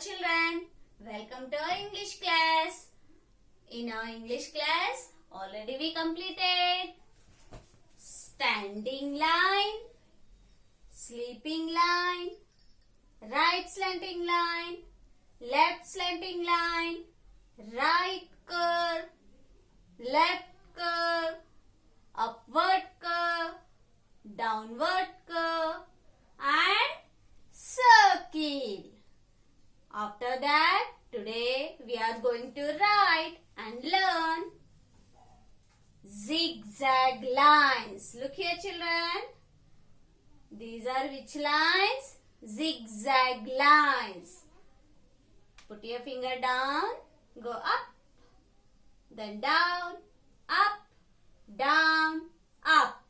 children, welcome to our English class. In our English class, already we completed standing line, sleeping line, right slanting line, left slanting line, right curve, left curve, upward curve, downward curve and circle. After that, today we are going to write and learn zigzag lines. Look here children. These are which lines? Zigzag lines. Put your finger down, go up, then down, up, down, up.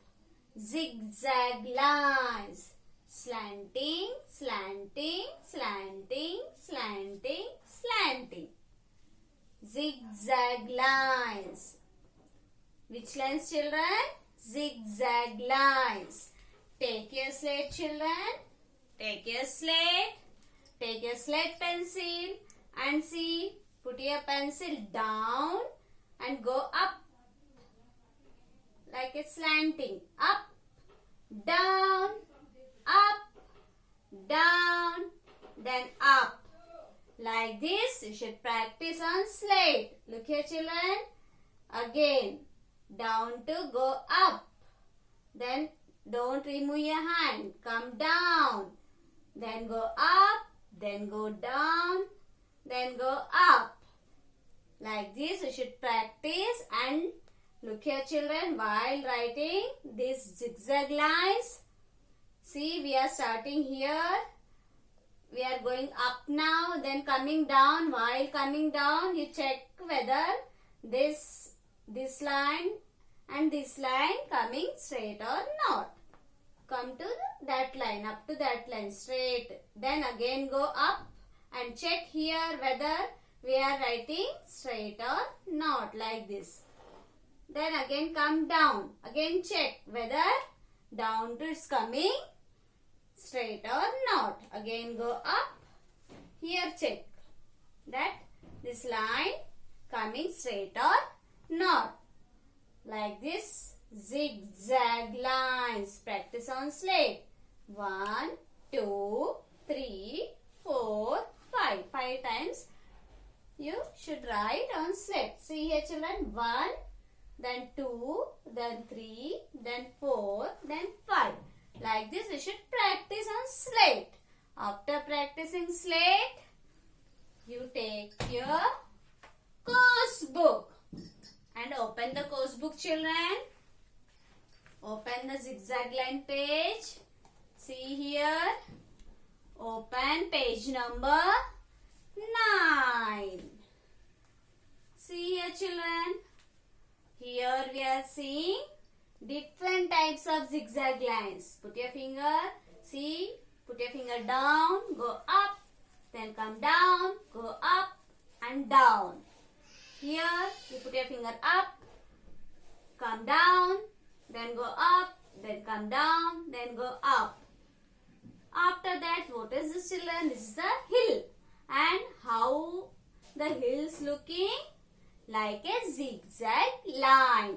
Zigzag lines. Slanting, slanting, slanting, slanting, slanting. Zigzag lines. Which lines children? Zigzag lines. Take your slate children. Take your slate. Take your slate pencil and see. Put your pencil down and go up. Like a slanting. Up, down, up, down, then up. Like this, you should practice on slate. Look here children. Again, down to go up. Then don't remove your hand. Come down. Then go up. Then go down. Then go up. Like this, you should practice. And look here children, while writing these zigzag lines, see, we are starting here. We are going up now, then coming down. While coming down, you check whether this line and this line coming straight or not. Come to that line, up to that line, straight. Then again go up and check here whether we are writing straight or not, like this. Then again come down. Again check whether down to is coming straight or not. Again go up. Here check that this line coming straight or not. Like this, zigzag lines. Practice on slate. 1, 2, 3, 4, 5. 5 times you should write on slate. See here children. 1, then 2, then 3, then 4, then 5. Like this, you should practice on slate. After practicing slate, you take your course book and open the course book children. Open the zigzag line page. See here. Open page number 9. See here children. Here we are seeing different types of zigzag lines. Put your finger, see, put your finger down, go up, then come down, go up and down. Here you put your finger up, come down, then go up, then come down, then go up. After that, what is this children? This is a hill. And how the hill is looking? Like a zigzag line.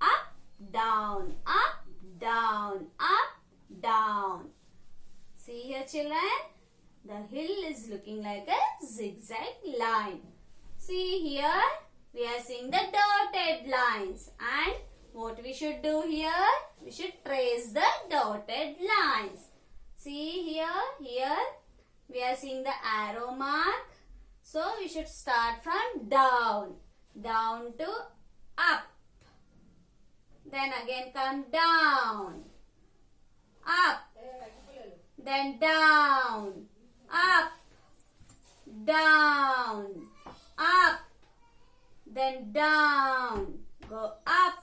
Up, down, up, down, up, down. See here children, the hill is looking like a zigzag line. See here, we are seeing the dotted lines. And what we should do here? We should trace the dotted lines. See here we are seeing the arrow mark. So we should start from down to up. Then again come down, up, then down, up, down, up, then down, go up,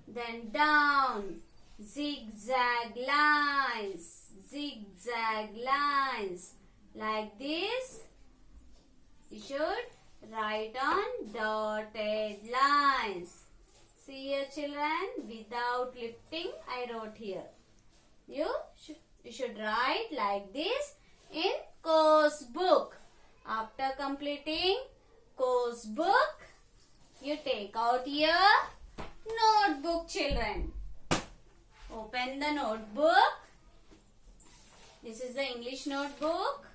then down. Zigzag lines, zigzag lines. Like this, you should write on dotted lines. See here children, without lifting I wrote here. You should write like this in course book. close book. You take out your notebook, children. Open the notebook. This is the English notebook.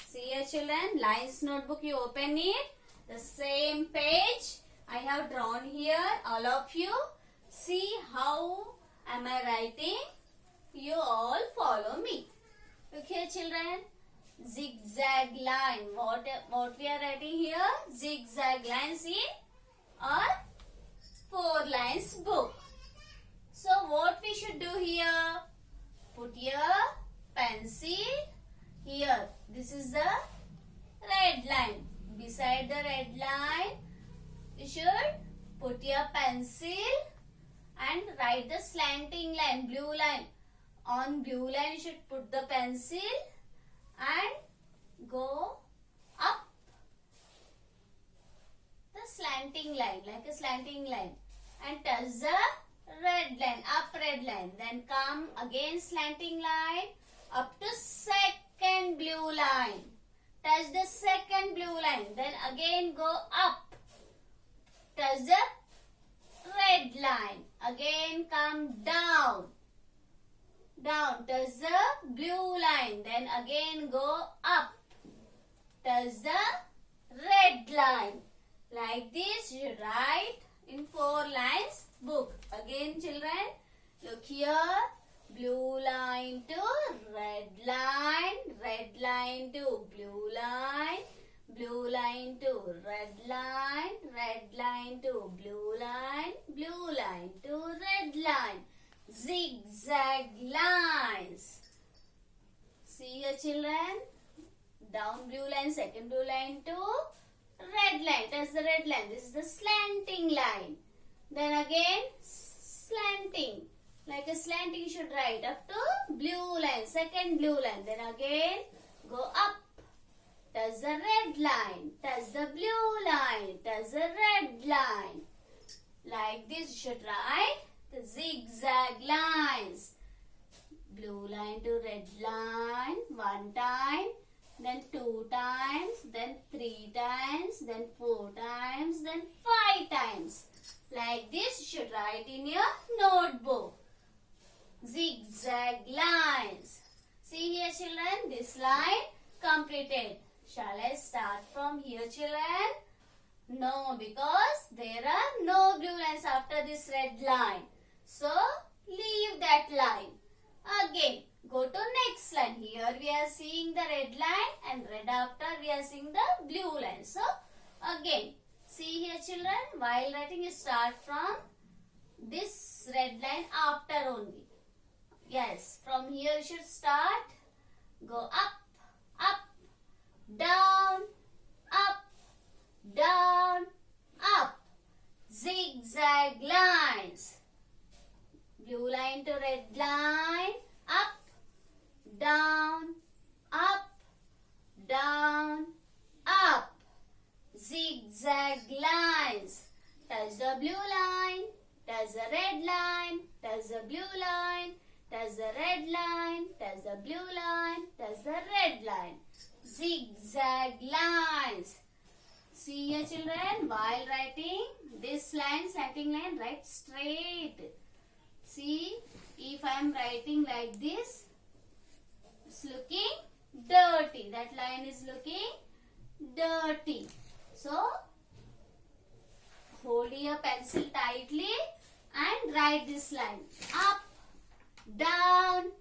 See here, children, lines notebook, you open it. The same page I have drawn here. All of you see how am I writing? You all follow me. Look here, children. Zigzag line. What we are writing here? Zigzag lines in our 4 lines book. So what we should do here? Put your pencil here. This is the red line. Beside the red line, you should put your pencil and write the slanting line, blue line. On blue line, you should put the pencil and go up the slanting line, like a slanting line, and touch the red line, up red line. Then come again slanting line up to second blue line. Touch the second blue line. Then again go up. Touch the red line. Again come down. Down. Touch the blue line. Then again go up. Touch the red line. Like this you write in 4 lines book. Again, children, look here. Blue line to red line to blue line to red line to blue line to red line. Zigzag lines. See here, children. Down blue line, second blue line to red line. Touch the red line. This is the slanting line. Then again slanting. Like a slanting you should write up to blue line, second blue line. Then again go up. Touch the red line. Touch the blue line. Touch the red line. Like this you should write the zigzag lines. Blue line to red line 1 time. Then 2 times. Then 3 times. Then 4 times. Then 5 times. Like this you should write in your notebook. Zigzag lines. See here, children, this line completed. Shall I start from here, children? No, because there are no blue lines after this red line. So leave that line. Again go to next line. Here we are seeing the red line, and red after we are seeing the blue line. So again, see here, children, while writing you start from this red line after only. Yes, from here you should start. Go up, down, up. Zigzag lines. Blue line to red line. Up, down, up. Zigzag lines. Touch the blue line. Touch the red line. Touch the blue line. Touch the red line, touch the blue line, touch the red line. Zigzag lines. See here, children, while writing this line, slanting line, write straight. See, if I am writing like this, it's looking dirty. That line is looking dirty. So, hold your pencil tightly and write this line. Up, down,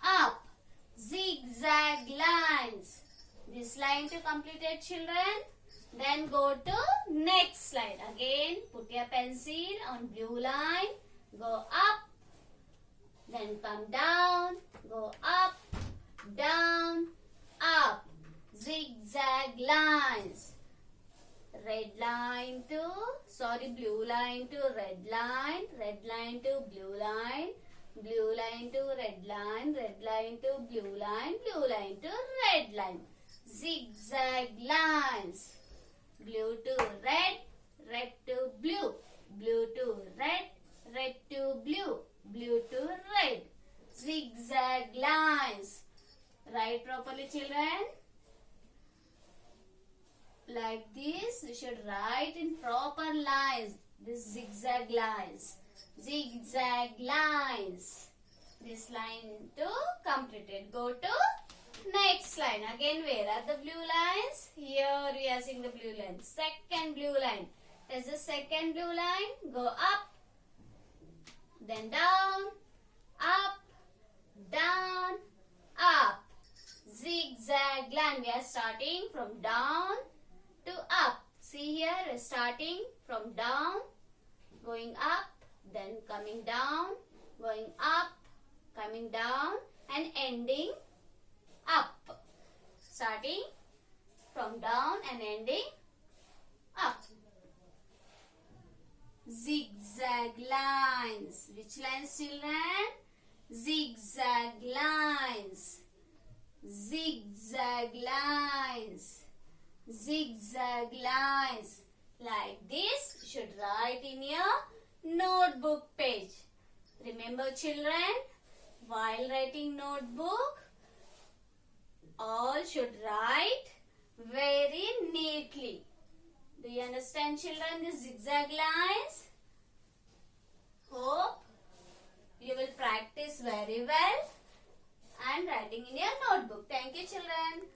up. Zigzag lines. This line to complete it, children. Then go to next line. Again, put your pencil on blue line. Go up. Then come down. Go up, down, up. Zigzag lines. Blue line to red line to blue line to red line to blue line to red line. Zigzag lines. Blue to red, red to blue, blue to red to blue, blue to red. Zigzag lines. Write properly, children. like this. You should write in proper lines. This zigzag lines. Zigzag lines. This line to completed. Go to next line. Again, where are the blue lines? Here we are seeing the blue line. Second blue line. There's the second blue line. Go up, then down, up, down, up. Zigzag line. We are starting from down to up. See here, we're starting from down, going up, then coming down, going up, coming down, and ending up. Starting from down and ending up. Zigzag lines. Which lines, children? Zigzag lines. Zigzag lines. Zigzag lines. Like this, you should write in your notebook page. Remember, children, while writing notebook, all should write very neatly. Do you understand, children, the zigzag lines? Hope you will practice very well and writing in your notebook. Thank you, children.